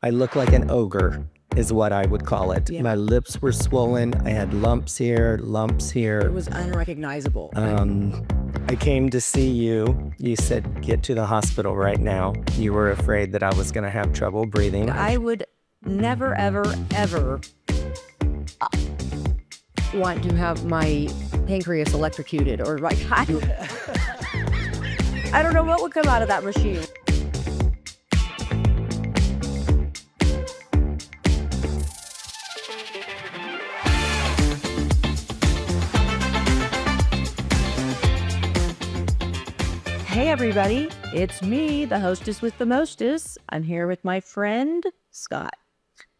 I look like an ogre is what I would call it. Yeah. My lips were swollen. I had lumps here, lumps here. It was unrecognizable. I came to see you. You said, get to the hospital right now. You were afraid that I was going to have trouble breathing. I would never, ever, ever want to have my pancreas electrocuted or like, I don't know what would come out of that machine. Hey everybody, it's me, the hostess with the mostest. I'm here with my friend, Scott.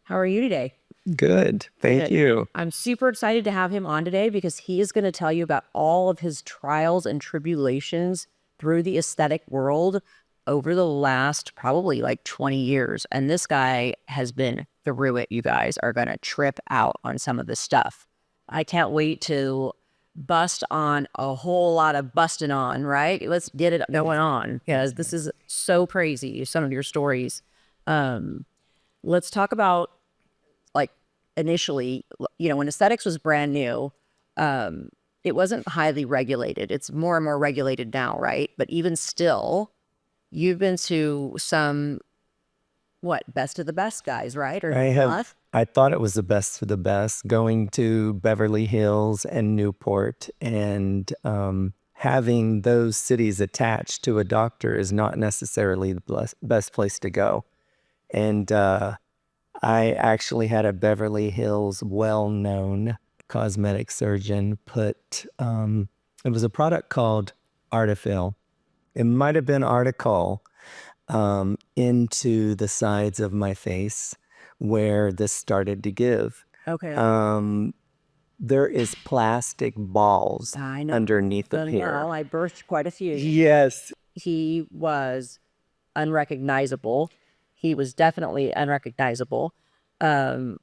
How are you today? Good. Thank you. I'm super excited to have him on today because he is going to tell you about all of his trials and tribulations through the aesthetic world over the last probably like 20 years. And this guy has been through it. You guys are going to trip out on some of this stuff. I can't wait to bust on a whole lot of busting on, right? Let's get it going on because this is so crazy, some of your stories. Let's talk about like initially, you know, when aesthetics was brand new, it wasn't highly regulated. It's more and more regulated now, right? But even still, you've been to some, what, best of the best guys, right? Or I have. not? I thought it was the best for the best, going to Beverly Hills and Newport, and having those cities attached to a doctor is not necessarily the best place to go. And I actually had a Beverly Hills well-known cosmetic surgeon put, it was a product called Artifil. It might have been Articol into the sides of my face where this started to give. Okay. There is plastic balls I know. underneath of here. Well, I birthed quite a few. Yes. He was unrecognizable. He was definitely unrecognizable. And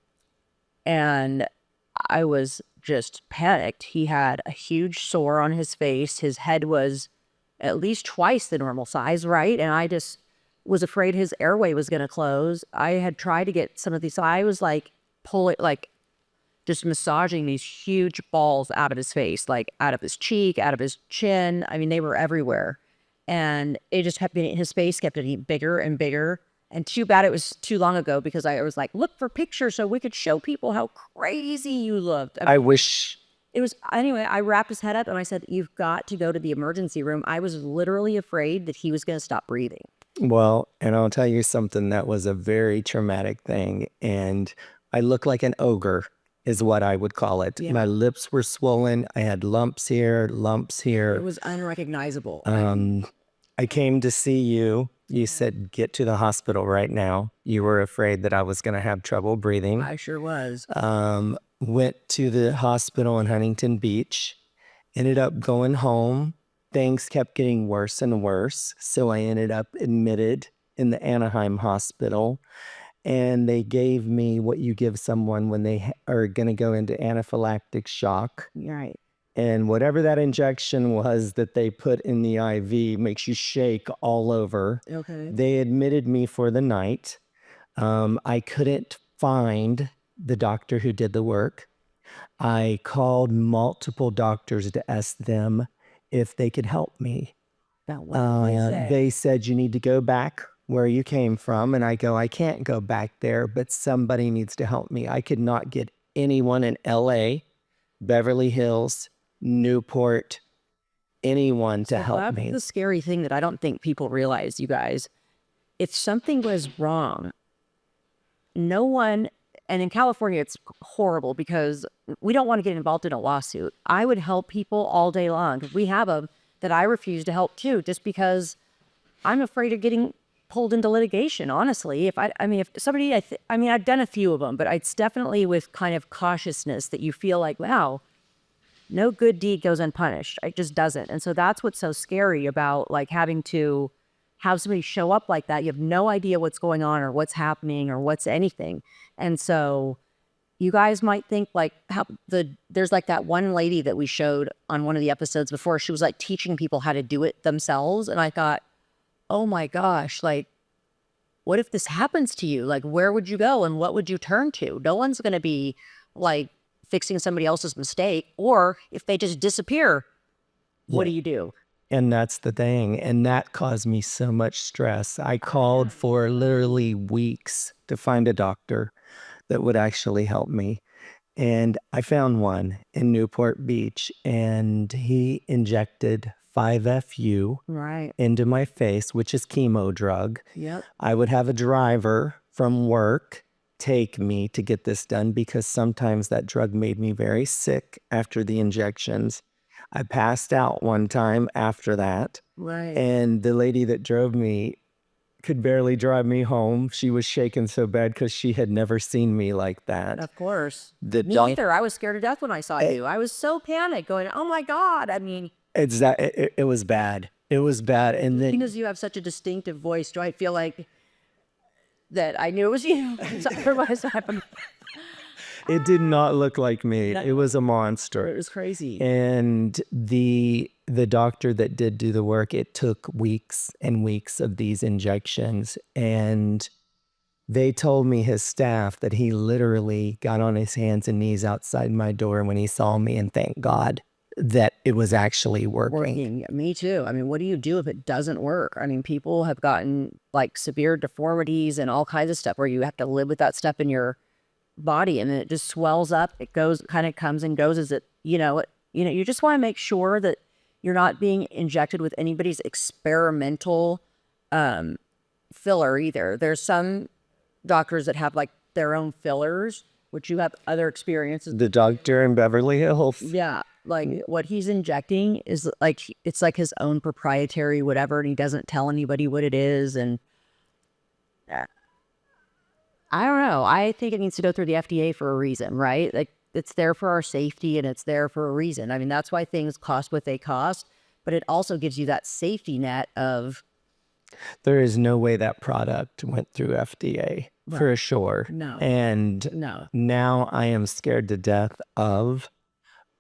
I was just panicked. He had a huge sore on his face. His head was at least twice the normal size, right? And I just was afraid his airway was going to close. I had tried to get some of these. So I was like, just massaging these huge balls out of his face, like out of his cheek, out of his chin. I mean, they were everywhere. And it just kept getting, his face kept getting bigger and bigger. And too bad it was too long ago because I was like, look for pictures so we could show people how crazy you looked. I wish. It was, anyway, I wrapped his head up and I said, you've got to go to the emergency room. I was literally afraid that he was going to stop breathing. Well, and I'll tell you something, that was a very traumatic thing. And I look like an ogre is what I would call it. Yeah. My lips were swollen. I had lumps here, lumps here. It was unrecognizable. I came to see you. You said, get to the hospital right now. You were afraid that I was going to have trouble breathing. I sure was. Went to the hospital in Huntington Beach, ended up going home. Things kept getting worse and worse. So I ended up admitted in the Anaheim hospital, and they gave me what you give someone when they are going to go into anaphylactic shock. Right. And whatever that injection was that they put in the IV makes you shake all over. Okay. They admitted me for the night. I couldn't find the doctor who did the work. I called multiple doctors to ask them if they could help me. They said, you need to go back where you came from. And I go, I can't go back there, but somebody needs to help me. I could not get anyone in LA, Beverly Hills, Newport, anyone to help me. That's the scary thing that I don't think people realize, you guys. If something was wrong, no one, and in California, it's horrible because we don't want to get involved in a lawsuit. I would help people all day long. We have a that I refuse to help too, just because I'm afraid of getting pulled into litigation. Honestly, if somebody, I've done a few of them, but it's definitely with kind of cautiousness that you feel like, wow, no good deed goes unpunished. It just doesn't. And so that's what's so scary about like having to have somebody show up like that. You have no idea what's going on or what's happening or what's anything. And so you guys might think like there's like that one lady that we showed on one of the episodes before. She was like teaching people how to do it themselves. And I thought, oh my gosh, like what if this happens to you? Like, where would you go and what would you turn to? No one's going to be like fixing somebody else's mistake. Or if they just disappear, what do you do? And that's the thing. And that caused me so much stress. I called for literally weeks to find a doctor that would actually help me. And I found one in Newport Beach, and he injected 5FU Right. into my face, which is chemo drug. Yep. I would have a driver from work take me to get this done because sometimes that drug made me very sick after the injections. I passed out one time after that. Right. And the lady that drove me could barely drive me home. She was shaking so bad because she had never seen me like that. Of course. The Me either. I was scared to death when I saw you. I was so panicked going, oh my God. I mean, it was bad. It was bad. And then because you have such a distinctive voice, do I feel like that I knew it was you? Otherwise, it did not look like me. It was a monster. it was crazy. And the doctor that did do the work, it took weeks and weeks of these injections. And they told me, his staff, that he literally got on his hands and knees outside my door when he saw me and thanked God that it was actually working. Me too. I mean, what do you do if it doesn't work? I mean, people have gotten like severe deformities and all kinds of stuff where you have to live with that stuff in your body, and then it just swells up. It goes, kind of comes and goes as it, you just want to make sure that you're not being injected with anybody's experimental filler either. There's some doctors that have like their own fillers, which you have other experiences. The doctor in Beverly Hills. Yeah. Like what he's injecting is like, it's like his own proprietary whatever, and he doesn't tell anybody what it is. And I don't know. I think it needs to go through the FDA for a reason, right? Like it's there for our safety and it's there for a reason. I mean, that's why things cost what they cost, but it also gives you that safety net of. There is no way that product went through FDA for sure. No. And No. now I am scared to death of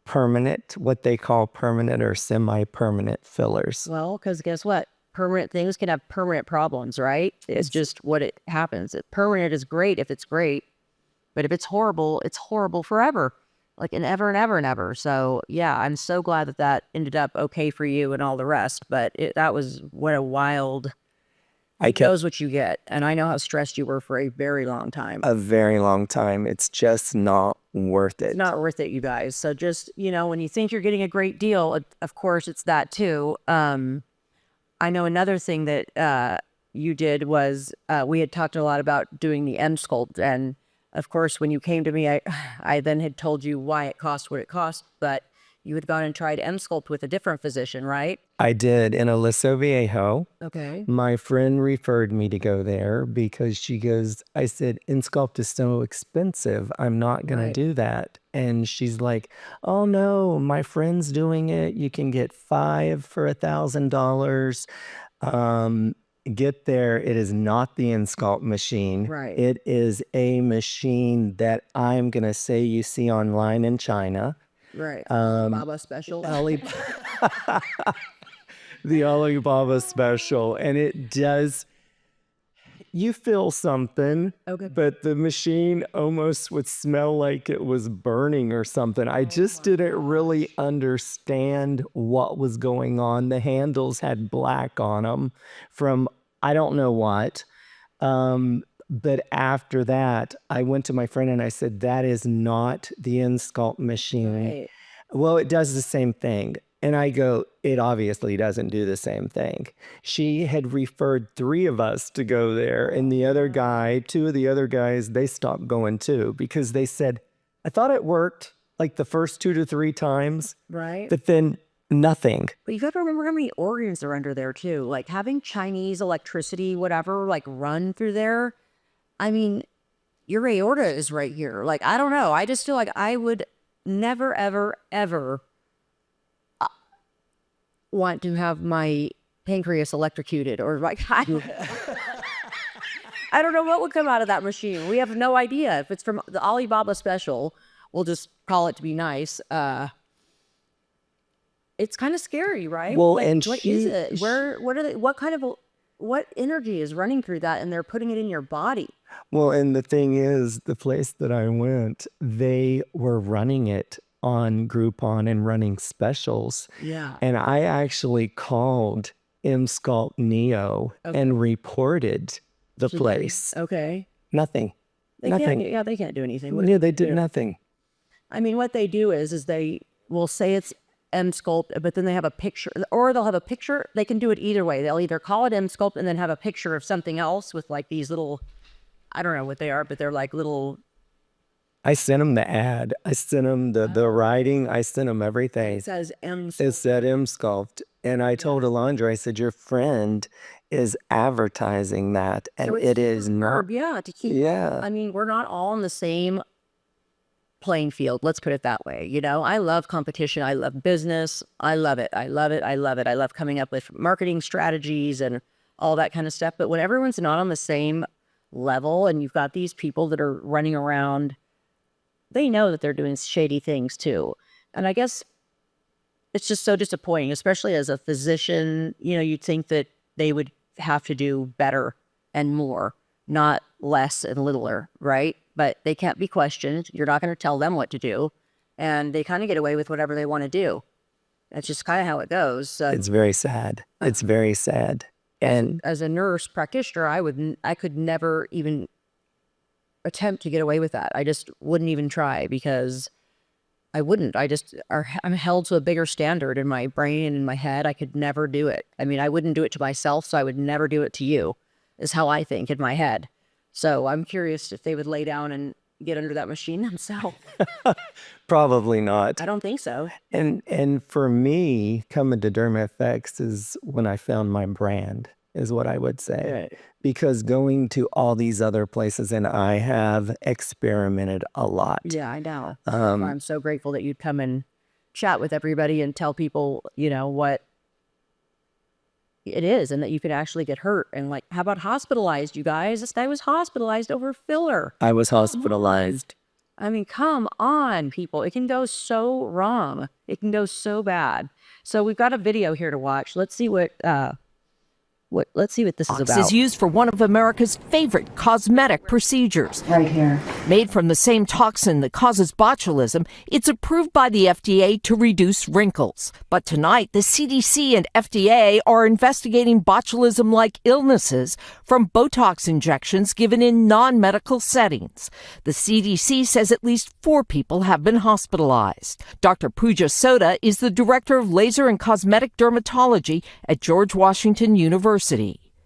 permanent, what they call permanent or semi-permanent fillers. Well, because guess what? Permanent things can have permanent problems, right? It's just what it happens. Permanent is great if it's great, but if it's horrible forever, like and ever and ever and ever. So yeah, I'm so glad that that ended up okay for you and all the rest. But that was what a wild. Knows what you get, and I know how stressed you were for a very long time. A very long time. It's just not worth it. It's not worth it, you guys. So just, when you think you're getting a great deal, of course it's that too. I know another thing that you did was we had talked a lot about doing the M-Sculpt, and of course when you came to me, I then had told you why it cost what it cost, but you had gone and tried M-Sculpt with a different physician, right? I did, in Aliso Viejo. Okay. My friend referred me to go there because she goes, I said, M-Sculpt is so expensive. I'm not going to do that. And she's like, oh no, my friend's doing it. You can get 5 for $1,000. Get there. It is not the M-Sculpt machine. Right. It is a machine that I'm going to say you see online in China. Right. Baba special. The Alibaba special. And it does, you feel something, but the machine almost would smell like it was burning or something. I just didn't really understand what was going on. The handles had black on them from I don't know what. But after that, I went to my friend and I said, that is not the M-Sculpt machine. Right. Well, it does the same thing. And I go, it obviously doesn't do the same thing. She had referred 3 of us to go there. And the other guy, 2 of the other guys, they stopped going too because they said, I thought it worked like the first 2 to 3 times. Right. But then nothing. But you got to remember how many organs are under there too. Like having Chinese electricity, whatever, like run through there. I mean, your aorta is right here. Like, I don't know. I just feel like I would never, ever, ever want to have my pancreas electrocuted or like, I don't know what would come out of that machine. We have no idea. If it's from the Alibaba special, we'll just call it to be nice. It's kind of scary, right? Well, like, and what is it? What are they? What kind of what energy is running through that, and they're putting it in your body. Well, and the thing is, the place that I went, they were running it on Groupon and running specials. Yeah. And I actually called Scott Neo and reported the place. Okay. Nothing. They Nothing. can't, yeah, they can't do anything. What Yeah, they did nothing. I mean, what they do is they will say it's M-Sculpt, but then they have a picture, or they'll have a picture. They can do it either way. They'll either call it M-Sculpt and then have a picture of something else with like these little, I don't know what they are, but they're like little. I sent them the ad. I sent them the writing. I sent them everything. It says M-Sculpt. It said M-Sculpt. And I told Alondra, I said, your friend is advertising that. And So it is not. Yeah, to keep. Yeah. I mean, we're not all on the same playing field. Let's put it that way. You know, I love competition. I love business. I love it. I love it. I love it. I love coming up with marketing strategies and all that kind of stuff. But when everyone's not on the same level and you've got these people that are running around, they know that they're doing shady things too. And I guess it's just so disappointing, especially as a physician. You know, you'd think that they would have to do better and more, not less and littler, right? But they can't be questioned. You're not going to tell them what to do. And they kind of get away with whatever they want to do. That's just kind of how it goes. It's very sad. It's very sad. And as a nurse practitioner, I could never even attempt to get away with that. I just wouldn't even try, because I wouldn't. I'm held to a bigger standard in my brain and in my head. I could never do it. I mean, I wouldn't do it to myself, so I would never do it to you, is how I think in my head. So I'm curious if they would lay down and get under that machine themselves. probably not. I don't think so. And for me, coming to DermFx is when I found my brand, is what I would say. Right. Because going to all these other places, and I have experimented a lot. Yeah, I know. I'm so grateful that you'd come and chat with everybody and tell people, you know, what it is and that you could actually get hurt. And like, how about hospitalized, you guys? This guy was hospitalized over filler. I was hospitalized. I mean, come on, people. It can go so wrong. It can go so bad. So we've got a video here to watch. Let's see what let's see what this is about. Is used for one of America's favorite cosmetic procedures. Right here. Made from the same toxin that causes botulism, it's approved by the FDA to reduce wrinkles. But tonight, the CDC and FDA are investigating botulism-like illnesses from Botox injections given in non-medical settings. The CDC says at least 4 people have been hospitalized. Dr. Pooja Sodha is the director of laser and cosmetic dermatology at George Washington University.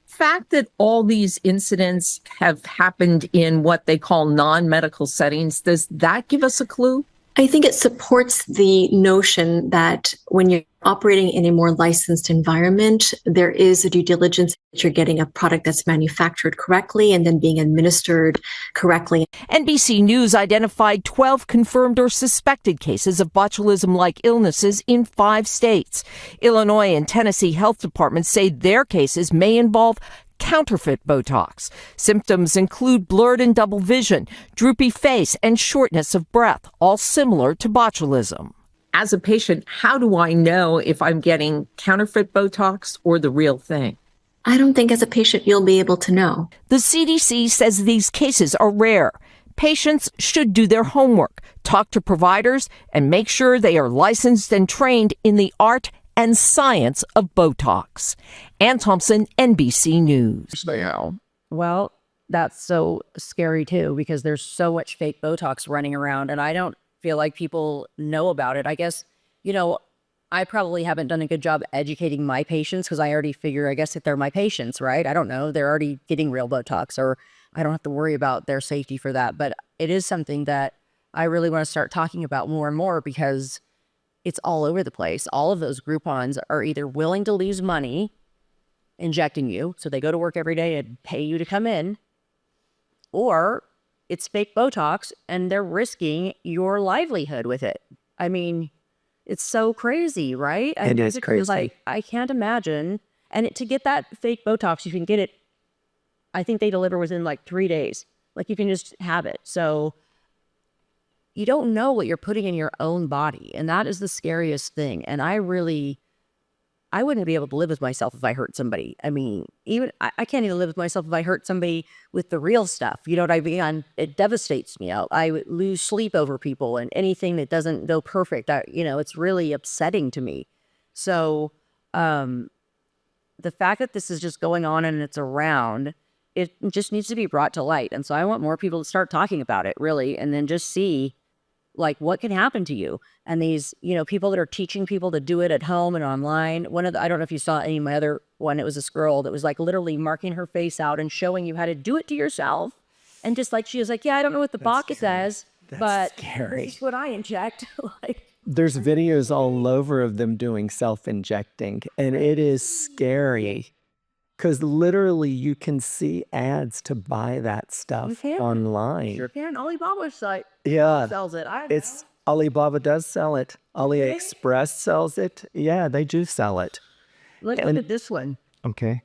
Fact that all these incidents have happened in what they call non-medical settings, does that give us a clue? I think it supports the notion that when you're operating in a more licensed environment, there is a due diligence that you're getting a product that's manufactured correctly and then being administered correctly. NBC News identified 12 confirmed or suspected cases of botulism-like illnesses in 5 states. Illinois and Tennessee health departments say their cases may involve counterfeit Botox. Symptoms include blurred and double vision, droopy face, and shortness of breath, all similar to botulism. As a patient, how do I know if I'm getting counterfeit Botox or the real thing? I don't think as a patient you'll be able to know. The CDC says these cases are rare. Patients should do their homework, talk to providers, and make sure they are licensed and trained in the art and science of Botox. Ann Thompson, NBC News. Well, that's so scary too, because there's so much fake Botox running around, and I don't feel like people know about it. I guess, you know, I probably haven't done a good job educating my patients, because I already figure, I guess, if they're my patients, right? I don't know. They're already getting real Botox, or I don't have to worry about their safety for that. But it is something that I really want to start talking about more and more, because it's all over the place. All of those Groupons are either willing to lose money injecting you, so they go to work every day and pay you to come in, or it's fake Botox and they're risking your livelihood with it. I mean, it's so crazy, right? It is crazy. Like, I can't imagine. And to get that fake Botox, you can get it, I think they deliver within like 3 days. Like, you can just have it. So you don't know what you're putting in your own body. And that is the scariest thing. And I I wouldn't be able to live with myself if I hurt somebody. I mean, even I can't even live with myself if I hurt somebody with the real stuff. You know what I mean? It devastates me. I would lose sleep over people and anything that doesn't go perfect. It's really upsetting to me. So the fact that this is just going on and it's around, it just needs to be brought to light. And so I want more people to start talking about it, really, and then just see like what can happen to you. And these, people that are teaching people to do it at home and online. I don't know if you saw any of my other one, it was this girl that was like literally marking her face out and showing you how to do it to yourself. And just like, she was like, yeah, I don't know what the Botched does, but scary. this is what I inject. Like, There's videos all over of them doing self-injecting, and it is scary. Because literally you can see ads to buy that stuff online. sure can. Alibaba's site Yeah, sells it. Alibaba does sell it. AliExpress sells it. Yeah, they do sell it. Let's look at this one. Okay.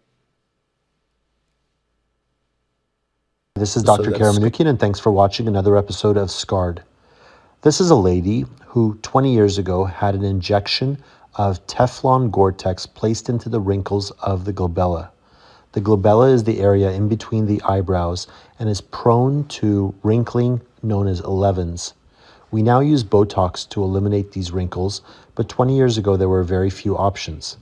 This is Dr. Karen Manukian, and thanks for watching another episode of Scarred. This is a lady who 20 years ago had an injection of Teflon gore-tex placed into the wrinkles of the glabella. The glabella is the area in between the eyebrows and is prone to wrinkling known as 11s. We now use Botox to eliminate these wrinkles, but 20 years ago there were very few options.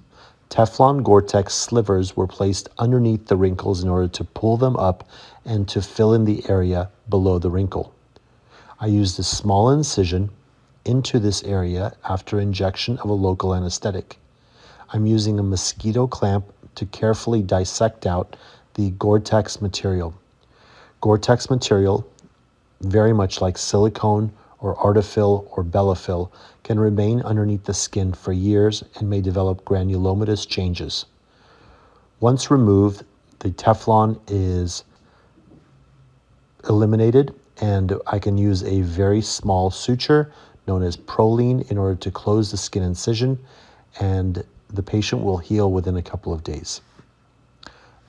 Teflon gore-tex slivers were placed underneath the wrinkles in order to pull them up and to fill in the area below the wrinkle. I used a small incision into this area after injection of a local anesthetic. I'm using a mosquito clamp to carefully dissect out the gore-tex material. Gore-tex material, very much like silicone or Artifil or Belafil, can remain underneath the skin for years and may develop granulomatous changes. Once removed, the Teflon is eliminated, and I can use a very small suture known as Prolene in order to close the skin incision, and the patient will heal within a couple of days.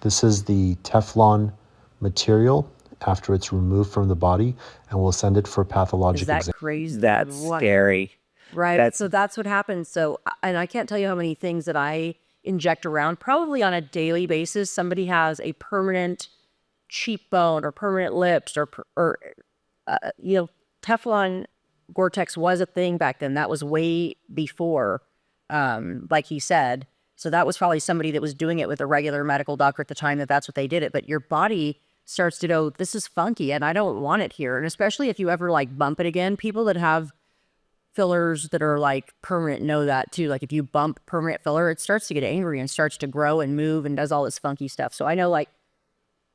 This is the Teflon material after it's removed from the body, and we'll send it for pathologic exam. Is that crazy? That's scary. Right. So that's what happens. So, and I can't tell you how many things that I inject around. Probably on a daily basis, somebody has a permanent cheekbone or permanent lips or Teflon gore-tex was a thing back then. That was way before, like he said. So that was probably somebody that was doing it with a regular medical doctor at the time that's what they did it. But your body starts to go, this is funky and I don't want it here. And especially if you ever like bump it again, people that have fillers that are like permanent know that too. Like if you bump permanent filler, it starts to get angry and starts to grow and move and does all this funky stuff. So I know like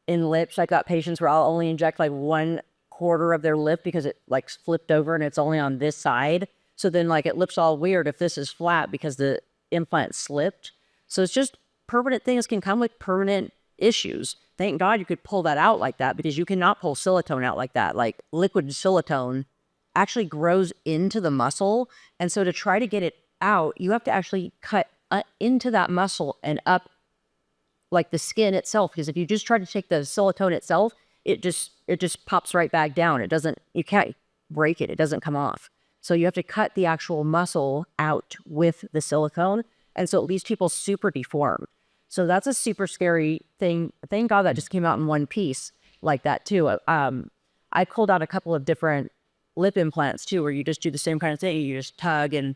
in lips, I got patients where I'll only inject like 1/4 of their lip because it like flipped over and it's only on this side. So then like it looks all weird if this is flat because the implant slipped. So it's just permanent things can come with permanent issues. Thank God you could pull that out like that, because you cannot pull silicone out like that. Like liquid silicone actually grows into the muscle. And so to try to get it out, you have to actually cut into that muscle and up like the skin itself. Because if you just try to take the silicone itself, it just pops right back down. You can't break it. It doesn't come off. So you have to cut the actual muscle out with the silicone. And so it leaves people super deformed. So that's a super scary thing. Thank God that just came out in one piece like that too. I pulled out a couple of different lip implants too, where you just do the same kind of thing. You just tug and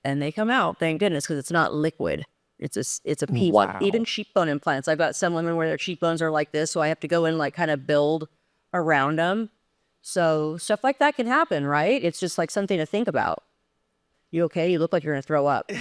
they come out. Thank goodness, because it's not liquid. It's a piece. Wow. Even cheekbone implants. I've got some women where their cheekbones are like this, so I have to go in like kind of build around them. So stuff like that can happen, right? It's just like something to think about. You okay? You look like you're gonna throw up.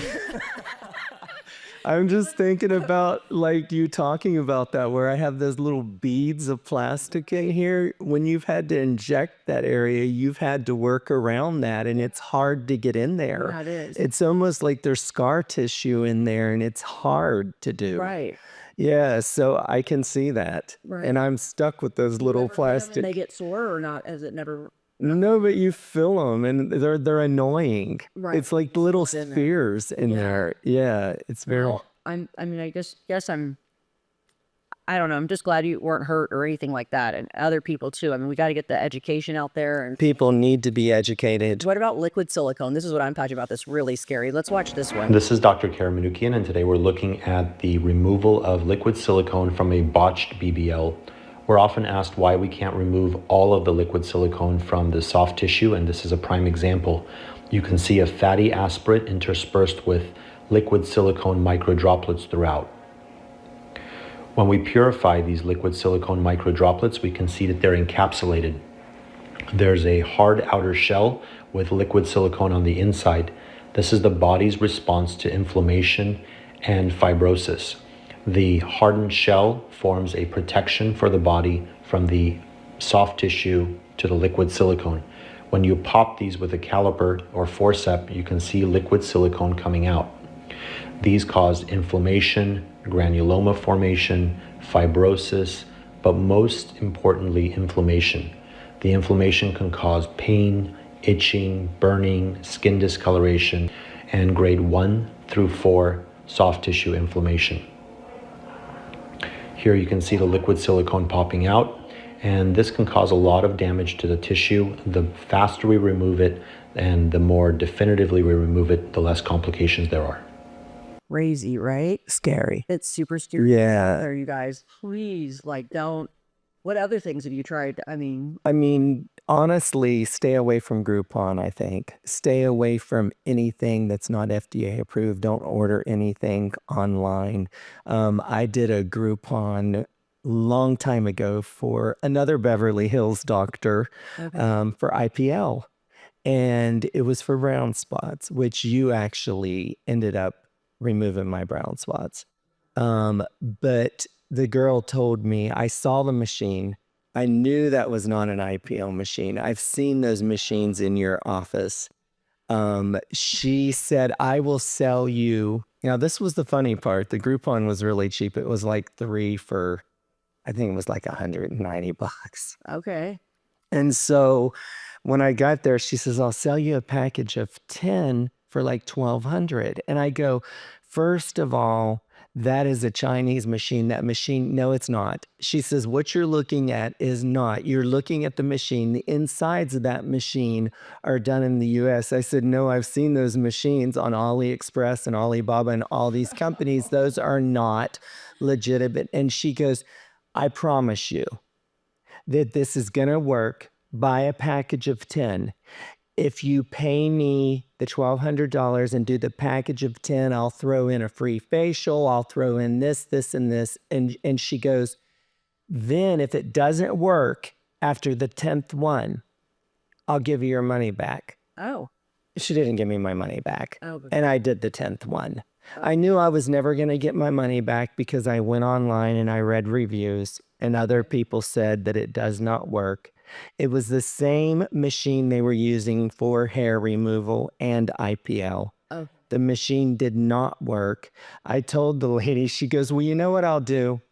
I'm just thinking about like you talking about that, where I have those little beads of plastic in here. When you've had to inject that area, you've had to work around that, and it's hard to get in there. Yeah, it is. It's almost like there's scar tissue in there, and it's hard to do. Right. Yeah, so I can see that. Right. And I'm stuck with those little plastic. They get sore or not? As it never. No, but you feel them, and they're annoying. Right. It's like little spheres in there. Yeah, it's very. Well, I guess I don't know. I'm just glad you weren't hurt or anything like that, and other people too. I mean, we got to get the education out there. And People need to be educated. what about liquid silicone? This is what I'm talking about. That's really scary. Let's watch this one. This is Dr. Erin Alonso, and today we're looking at the removal of liquid silicone from a botched BBL. We're often asked why we can't remove all of the liquid silicone from the soft tissue, and this is a prime example. You can see a fatty aspirate interspersed with liquid silicone microdroplets throughout. When we purify these liquid silicone microdroplets, we can see that they're encapsulated. There's a hard outer shell with liquid silicone on the inside. This is the body's response to inflammation and fibrosis. The hardened shell forms a protection for the body from the soft tissue to the liquid silicone. When you pop these with a caliper or forceps, you can see liquid silicone coming out. These cause inflammation, granuloma formation, fibrosis, but most importantly, inflammation. The inflammation can cause pain, itching, burning, skin discoloration, and grade 1 through 4 soft tissue inflammation. Here you can see the liquid silicone popping out, and this can cause a lot of damage to the tissue. The faster we remove it and the more definitively we remove it, the less complications there are. Crazy, right? Scary. It's super scary. Yeah. There, you guys, please, like, don't. What other things have you tried? I mean, Honestly, stay away from Groupon, I think. Stay away from anything that's not FDA approved. Don't order anything online. I did a Groupon long time ago for another Beverly Hills doctor for IPL. And it was for brown spots, which you actually ended up removing my brown spots. But the girl told me, I saw the machine. I knew that was not an IPL machine. I've seen those machines in your office. She said, I will sell you. Now, this was the funny part. The Groupon was really cheap. It was like 3 for, I think it was like $190. okay. And so when I got there, she says, I'll sell you a package of 10 for like $1,200. And I go, first of all, that is a Chinese machine. That machine, no, it's not. She says, what you're looking at is not. You're looking at the machine. The insides of that machine are done in the US. I said, no, I've seen those machines on AliExpress and Alibaba and all these companies. Those are not legitimate. And she goes, I promise you that this is going to work. Buy a package of 10. If you pay me the $1,200 and do the package of 10, I'll throw in a free facial. I'll throw in this, this, and this. And she goes, then if it doesn't work after the 10th one, I'll give you your money back. Oh. She didn't give me my money back. Oh. And I did the 10th one. I knew I was never going to get my money back because I went online and I read reviews and other people said that it does not work. It was the same machine they were using for hair removal and IPL. Oh. The machine did not work. I told the lady, she goes, well, you know what I'll do?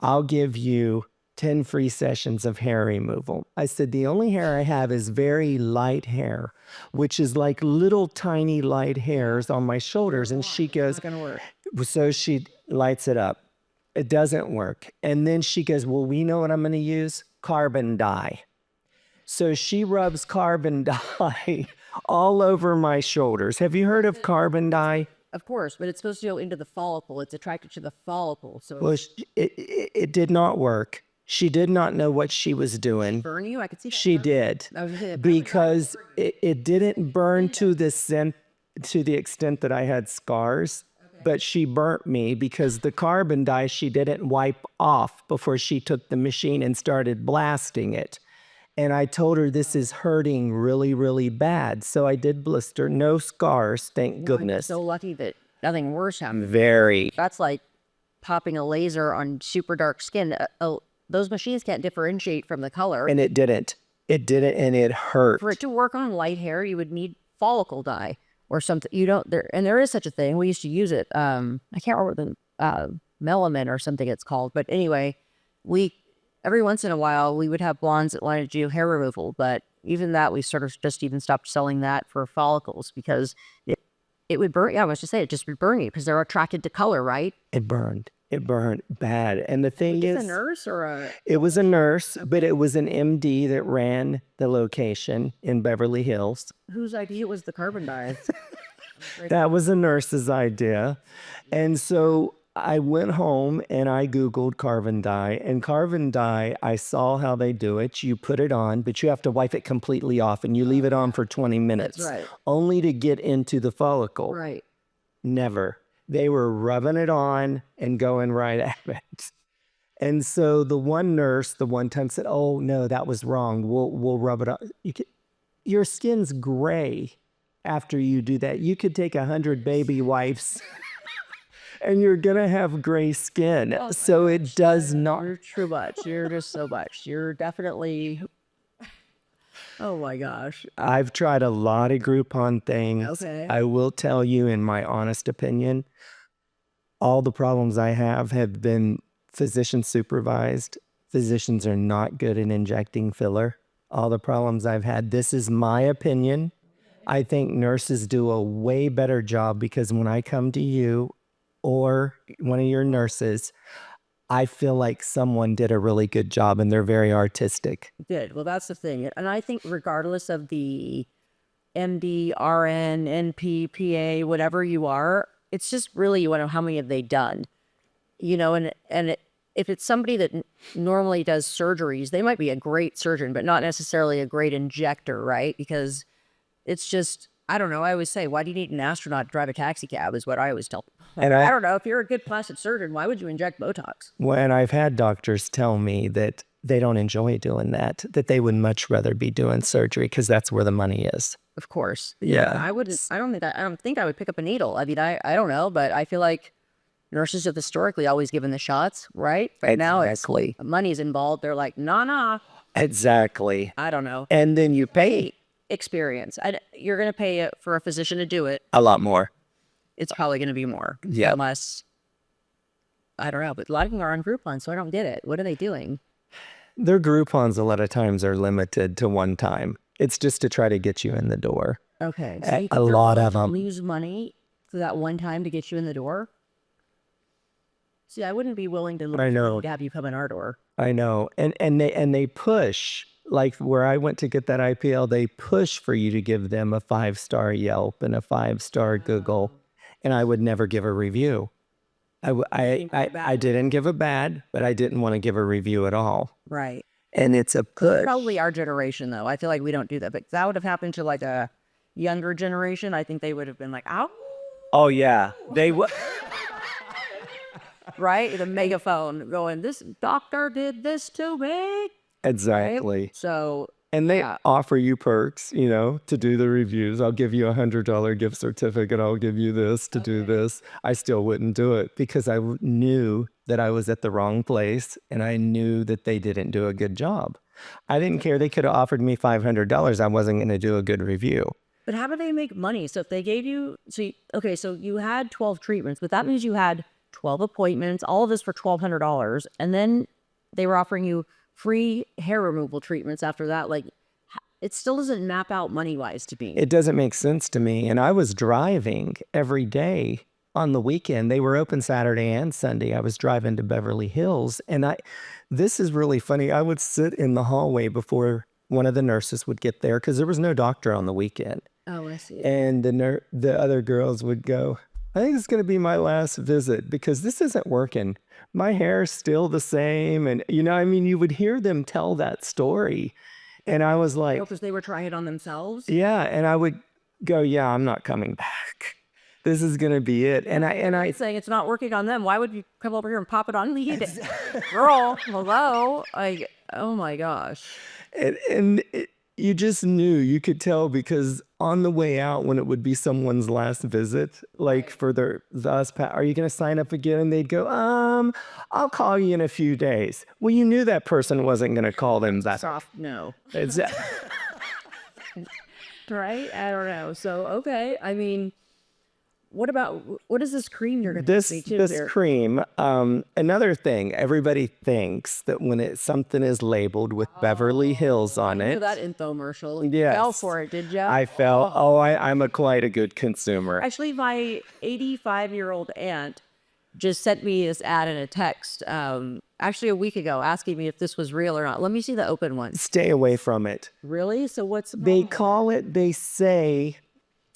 I'll give you 10 free sessions of hair removal. I said, the only hair I have is very light hair, which is like little tiny light hairs on my shoulders. And she goes, It's gonna work. So she lights it up. It doesn't work. And then she goes, well, we know what I'm going to use? Carbon dye. So she rubs carbon dye all over my shoulders. Have you heard of carbon dye? Of course, but it's supposed to go into the follicle. It's attracted to the follicle. So Well, it did not work. She did not know what she was doing. burn you? I could see that. She did, I was gonna say, because it didn't burn to the extent that I had scars, but she burnt me because the carbon dye she didn't wipe off before she took the machine and started blasting it. And I told her, this is hurting really, really bad. So I did blister, no scars, thank goodness. so lucky that nothing worse happened. Very. That's like popping a laser on super dark skin. Those machines can't differentiate from the color. And it didn't. It didn't, and it hurt. For it to work on light hair, you would need follicle dye or something. You don't there, and there is such a thing. We used to use it. I can't remember the melanin or something it's called, but anyway, every once in a while we would have blondes that wanted to do hair removal, but even that we sort of just even stopped selling that for follicles because it would burn. Yeah, I was just saying it just would burn you because they're attracted to color, right? It burned. It burned bad. And the thing Is is, a nurse or a it was a nurse, but it was an MD that ran the location in Beverly Hills. whose idea was the carbon dye? That was a nurse's idea. And so I went home and I Googled carbon dye. And carbon dye, I saw how they do it. You put it on, but you have to wipe it completely off and you leave it on for 20 minutes. That's right. Only to get into the follicle. Right. Never. They were rubbing it on and going right at it. And so the one nurse, the one time said, "Oh no, that was wrong. We'll rub it on." Your skin's gray after you do that. You could take 100 baby wipes and you're gonna have gray skin. So it does not. You're too much. You're just so much. You're definitely. Oh my gosh. I've tried a lot of Groupon things. Okay. I will tell you, in my honest opinion, all the problems I have been physician supervised. Physicians are not good at injecting filler. All the problems I've had, this is my opinion. I think nurses do a way better job because when I come to you or one of your nurses, I feel like someone did a really good job and they're very artistic. Good. Well, that's the thing. And I think regardless of the MD, RN, NP, PA, whatever you are, it's just really, you want to know how many have they done, you know, if it's somebody that normally does surgeries, they might be a great surgeon, but not necessarily a great injector, right? Because it's just, I don't know. I always say, why do you need an astronaut to drive a taxi cab is what I always tell them. And I don't know. If you're a good plastic surgeon, why would you inject Botox? When I've had doctors tell me that they don't enjoy doing that they would much rather be doing surgery because that's where the money is. Of course. Yeah. I don't think I would pick up a needle. I mean, I don't know, but I feel like nurses have historically always given the shots, right? But now it's money's involved. They're like, nah. Exactly. I don't know. And then you pay Experience. You're going to pay for a physician to do it. a lot more. It's probably going to be more. Yeah. Unless, I don't know, but a lot of them are on Groupon, so I don't get it. What are they doing? Their Groupons a lot of times are limited to one time. It's just to try to get you in the door. Okay. So A you think they're lot willing of to them. lose money for that one time to get you in the door? See, I wouldn't be willing to lose I know. money to have you come in our door. I know. And they push, like where I went to get that IPL, they push for you to give them a 5-star Yelp and a 5-star Google. And I would never give a review. I didn't give a bad, but I didn't want to give a review at all. Right. And it's a push. Probably our generation, though. I feel like we don't do that. But if that would have happened to like a younger generation, I think they would have been like, ow. Oh, yeah. They would. Right? The megaphone going, this doctor did this to me. Exactly. So, And they offer you perks, you know, to do the reviews. I'll give you $100 gift certificate. I'll give you this to do this. I still wouldn't do it because I knew that I was at the wrong place and I knew that they didn't do a good job. I didn't care. They could have offered me $500. I wasn't going to do a good review. but how do they make money? So if they gave you, so you had 12 treatments, but that means you had 12 appointments, all of this for $1,200. And then they were offering you free hair removal treatments after that. Like, it still doesn't map out money-wise to me. It doesn't make sense to me. And I was driving every day on the weekend. They were open Saturday and Sunday. I was driving to Beverly Hills. And this is really funny. I would sit in the hallway before one of the nurses would get there because there was no doctor on the weekend. Oh, I see. And the other girls would go, I think it's going to be my last visit because this isn't working. My hair's still the same. And, you would hear them tell that story. And I was like, Because they were trying it on themselves? yeah. And I would go, yeah, I'm not coming back. This is going to be it. And I Saying it's not working on them. Why would you come over here and pop it on me? Girl, hello? Oh my gosh. You just knew, you could tell because on the way out when it would be someone's last visit, like for are you going to sign up again? And they'd go, I'll call you in a few days. Well, you knew that person wasn't going to call them that. Soft no. Exactly. Right? I don't know. So, okay. I mean, what is this cream you're going to This speak to? this cream, another thing, everybody thinks that when something is labeled with Beverly Hills on You it. know that infomercial. You Yes. fell for it, did you? I fell. I'm quite a good consumer. Actually, my 85-year-old aunt just sent me this ad in a text, actually a week ago, asking me if this was real or not. Let me see the open one. Stay away from it. Really? So what's the They problem? call it, they say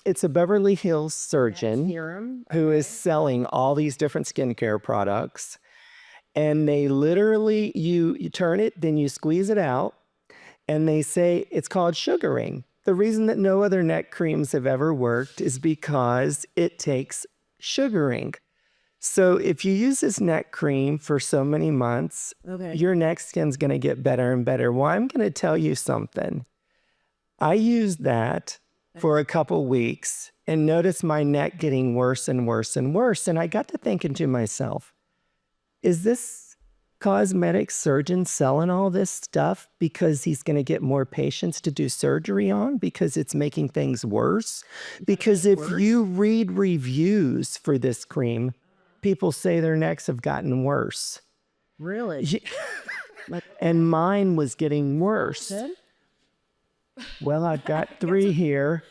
it's a Beverly Hills surgeon Serum? who is selling all these different skincare products. And they literally, you turn it, then you squeeze it out, and they say it's called sugaring. The reason that no other neck creams have ever worked is because it takes sugaring. So if you use this neck cream for so many months, your neck skin's going to get better and better. Well, I'm going to tell you something. I used that for a couple weeks and noticed my neck getting worse and worse and worse. And I got to thinking to myself, is this cosmetic surgeon selling all this stuff because he's going to get more patients to do surgery on because it's making things worse? Because if you read reviews for this cream, people say their necks have gotten worse. Really? And mine was getting worse. Well, I've got 3 here.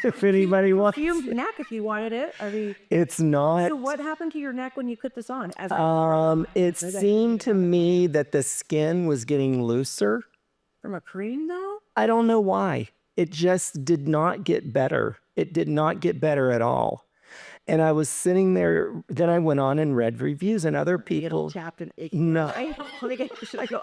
If anybody wants Your neck, if you wanted it. I mean, it's not. so what happened to your neck when you put this on? It seemed to me that the skin was getting looser. From a cream, though? I don't know why. It just did not get better. It did not get better at all. And I was sitting there, then I went on and read reviews and other people. Chapped and icky. No. Should I go?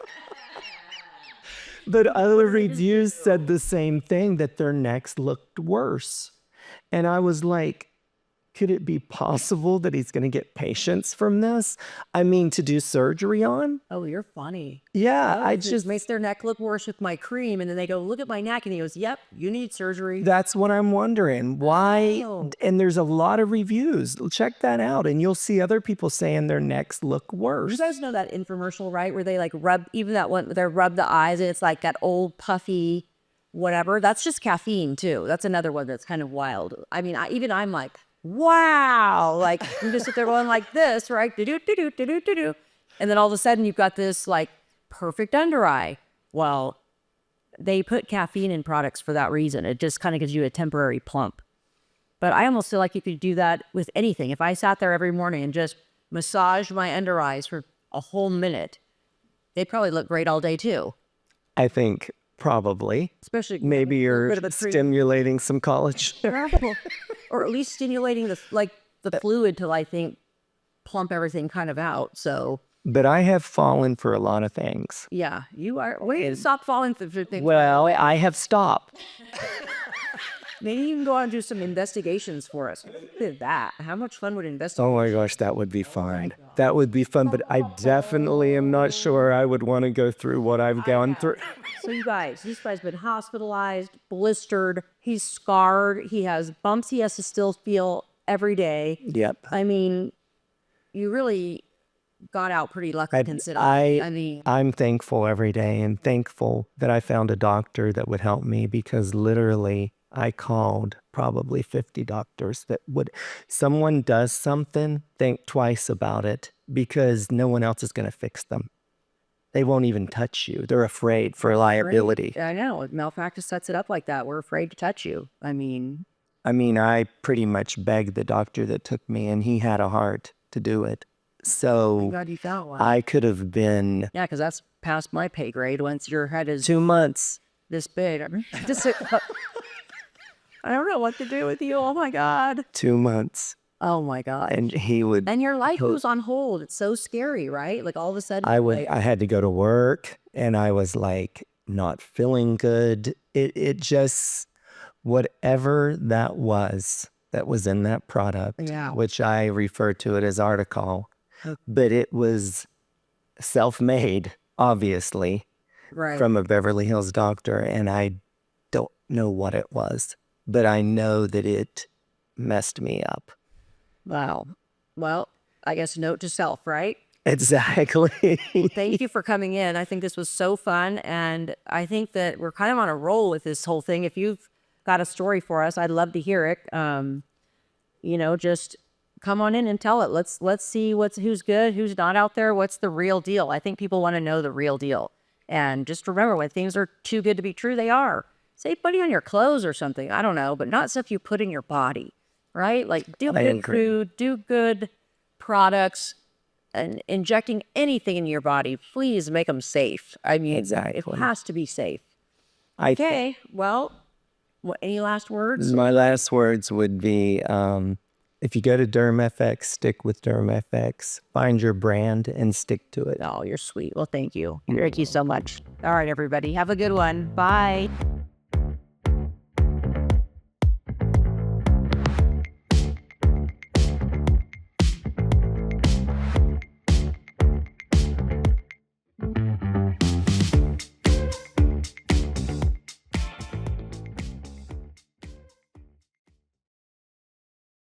But other reviews said the same thing, that their necks looked worse. And I was like, could it be possible that he's going to get patients from this? I mean, to do surgery on? Oh, you're funny. Yeah, I It just, makes their neck look worse with my cream. And then they go, look at my neck. And he goes, yep, you need surgery. that's what I'm wondering. Why? Oh. And there's a lot of reviews. Check that out. And you'll see other people saying their necks look worse. You guys know that infomercial, right? Where they like rub, even that one, they rub the eyes and it's like that old puffy whatever. That's just caffeine too. That's another one that's kind of wild. I mean, I'm like, wow. Like you just sit there going like this, right? Do-do-do-do-do-do-do. And then all of a sudden you've got this like perfect under eye. Well, they put caffeine in products for that reason. It just kind of gives you a temporary plump. But I almost feel like you could do that with anything. If I sat there every morning and just massaged my under eyes for a whole minute, they'd probably look great all day too. I think probably. Especially Maybe a you're bit of a treat. stimulating some collagen. Or at least stimulating the fluid till I think plump everything kind of out. So But I have fallen for a lot of things. yeah, you are. Wait, stop falling for things. Well, I have stopped. Maybe you can go out and do some investigations for us. Look at that. How much fun would investigating? Oh my gosh, that would be fun. That would be fun, but I definitely am not sure I would want to go through what I've gone through. So you guys, this guy's been hospitalized, blistered, he's scarred, he has bumps he has to still feel every day. Yep. I mean, you really got out pretty lucky considering. I mean, I'm thankful every day and thankful that I found a doctor that would help me because literally I called probably 50 doctors that would, someone does something, think twice about it because no one else is going to fix them. They won't even touch you. They're afraid for liability. I know. Malpractice sets it up like that. We're afraid to touch you. I mean, I pretty much begged the doctor that took me and he had a heart to do it. So thank God you found one. I could have been Yeah, because that's past my pay grade once your head is 2 months. this big. I don't know what to do with you. Oh my God. 2 months. Oh my God. And he would, And your life goes on hold. It's so scary, right? Like all of a sudden, I had to go to work and I was like not feeling good. It just, whatever that was in that product, Yeah. which I refer to it as article, but it was self-made, obviously, right? from a Beverly Hills doctor. And I don't know what it was, but I know that it messed me up. Wow. Well, I guess note to self, right? Exactly. Thank you for coming in. I think this was so fun. And I think that we're kind of on a roll with this whole thing. If you've got a story for us, I'd love to hear it. Just come on in and tell it. Let's see who's good, who's not out there. What's the real deal? I think people want to know the real deal. And just remember, when things are too good to be true, they are. Say putting on your clothes or something. I don't know, but not stuff you put in your body, right? Like do I good agree. food, do good products and injecting anything in your body, please make them safe. I mean, Exactly. it has to be safe. I Okay, well, any last words? My last words would be, if you go to DermFx, stick with DermFx. Find your brand and stick to it. Oh, you're sweet. Well, thank you. Thank you so much. All right, everybody. Have a good one. Bye.